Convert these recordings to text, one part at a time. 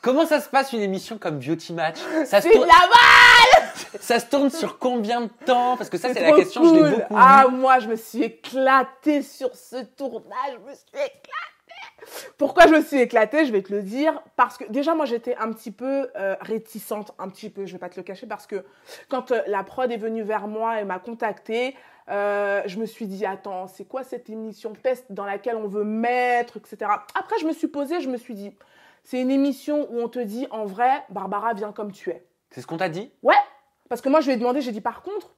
Comment ça se passe une émission comme Beauty Match? C'est de la balle. Ça se tourne sur combien de temps? Parce que ça, c'est la trop question, je l'ai cool. beaucoup Ah, vue. moi, je me suis éclatée sur ce tournage. Je me suis éclatée. Pourquoi je me suis éclatée? Je vais te le dire. Parce que déjà, moi, j'étais un petit peu réticente. Un petit peu, je vais pas te le cacher. Parce que quand la prod est venue vers moi et m'a contactée, je me suis dit, attends, c'est quoi cette émission test dans laquelle on veut mettre, etc. Après, je me suis posée, je me suis dit, c'est une émission où on te dit, en vrai, Barbara, viens comme tu es. C'est ce qu'on t'a dit? Ouais, parce que moi, je lui ai demandé, j'ai dit, par contre,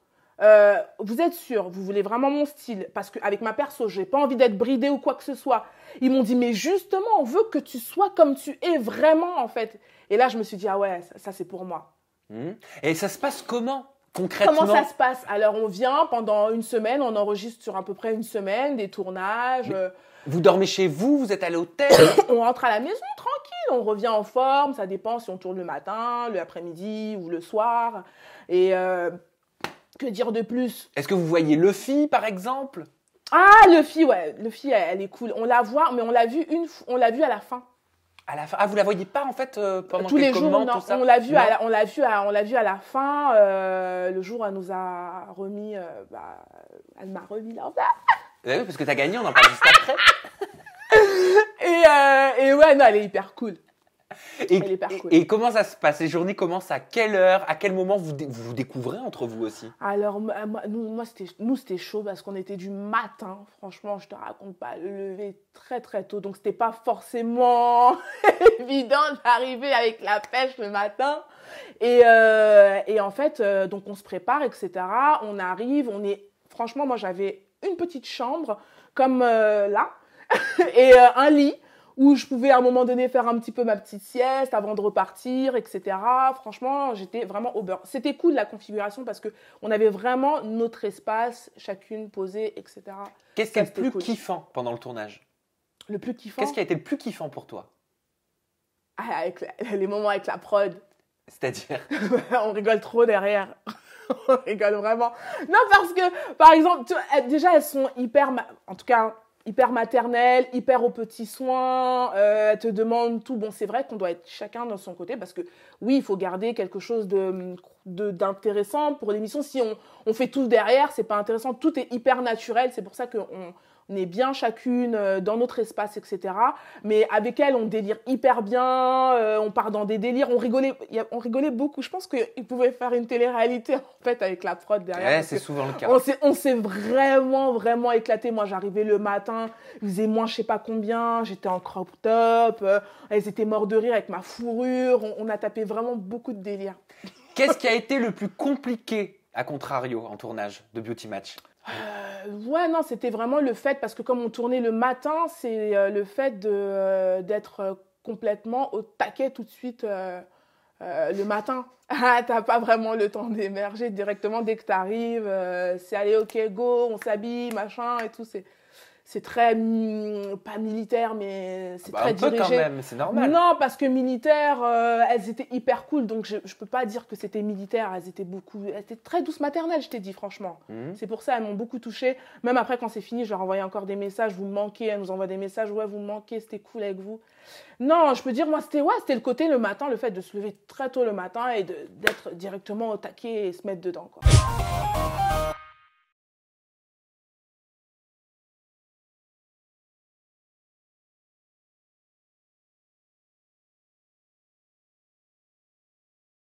vous êtes sûr, vous voulez vraiment mon style? Parce qu'avec ma perso, j'ai pas envie d'être bridée ou quoi que ce soit. Ils m'ont dit, mais justement, on veut que tu sois comme tu es vraiment, en fait. Et là, je me suis dit, ah ouais, ça c'est pour moi. Et ça se passe comment, concrètement? Comment ça se passe? Alors, on vient pendant une semaine, on enregistre sur à peu près une semaine, des tournages. Vous dormez chez vous? Vous êtes à l'hôtel? On rentre à la maison tranquille, on revient en forme, ça dépend si on tourne le matin, l'après-midi ou le soir. Et que dire de plus? Est-ce que vous voyez Luffy, par exemple? Ah, Luffy, ouais, Luffy, elle est cool. On la voit, mais on l'a vue on l'a vue à la fin. À la fin. Ah, vous la voyez pas en fait pendant Tous les quelques jours, moments, non. tout ça? On l'a vue Non. on l'a vue à la fin. Le jour où elle nous a remis, elle m'a remis là. Oui, parce que t'as gagné, on en parle juste après. Et ouais, non, elle est hyper cool. Et, Elle est hyper cool. et comment ça se passe? Les journées commencent à quelle heure? À quel moment vous vous découvrez entre vous aussi? Alors, nous, c'était chaud parce qu'on était du matin. Franchement, je te raconte pas, le lever très, très tôt. Donc, c'était pas forcément évident d'arriver avec la pêche le matin. Et en fait, donc, on se prépare, etc. On arrive, franchement, moi, j'avais une petite chambre comme là et un lit où je pouvais à un moment donné faire un petit peu ma petite sieste avant de repartir, etc. Franchement, j'étais vraiment au beurre. C'était cool la configuration parce qu'on avait vraiment notre espace, chacune posée, etc. Qu'est-ce qui est le c'était plus cool. kiffant pendant le tournage? Le plus kiffant, Qu'est-ce qui a été le plus kiffant pour toi? avec les moments avec la prod. C'est-à-dire? On rigole trop derrière. On rigole vraiment. Non, parce que, par exemple, tu vois, déjà, elles sont en tout cas, hyper maternelles, hyper aux petits soins. Elles te demandent tout. Bon, c'est vrai qu'on doit être chacun dans son côté parce que, oui, il faut garder quelque chose d'intéressant pour l'émission. Si on fait tout derrière, c'est pas intéressant. Tout est hyper naturel. C'est pour ça qu'on est bien chacune dans notre espace, etc. Mais avec elle, on délire hyper bien, on part dans des délires, on rigolait beaucoup. Je pense qu'ils pouvaient faire une télé-réalité en fait avec la prod derrière. Ouais, parce c'est que souvent le cas. on s'est vraiment, vraiment éclaté. Moi, j'arrivais le matin, il faisait moins je sais pas combien, j'étais en crop top, elles étaient mortes de rire avec ma fourrure. On a tapé vraiment beaucoup de délire. Qu'est-ce qui a été le plus compliqué, à contrario, en tournage de Beauty Match? Ouais, non, c'était vraiment le fait, parce que comme on tournait le matin, c'est le fait d'être complètement au taquet tout de suite le matin. Ah, t'as pas vraiment le temps d'émerger directement dès que t'arrives. C'est allez, ok, go, on s'habille, machin et tout. C'est très, pas militaire, mais c'est très Un peu dirigé. quand même, c'est normal. Non, parce que militaire, elles étaient hyper cool, donc je peux pas dire que c'était militaire. Elles étaient très douces maternelles, je t'ai dit, franchement. C'est pour ça, elles m'ont beaucoup touchée. Même après, quand c'est fini, je leur envoyais encore des messages. Vous me manquez, elles nous envoient des messages. Ouais, vous me manquez, c'était cool avec vous. Non, je peux dire, moi, c'était le côté le matin, le fait de se lever très tôt le matin et d'être directement au taquet et se mettre dedans, quoi.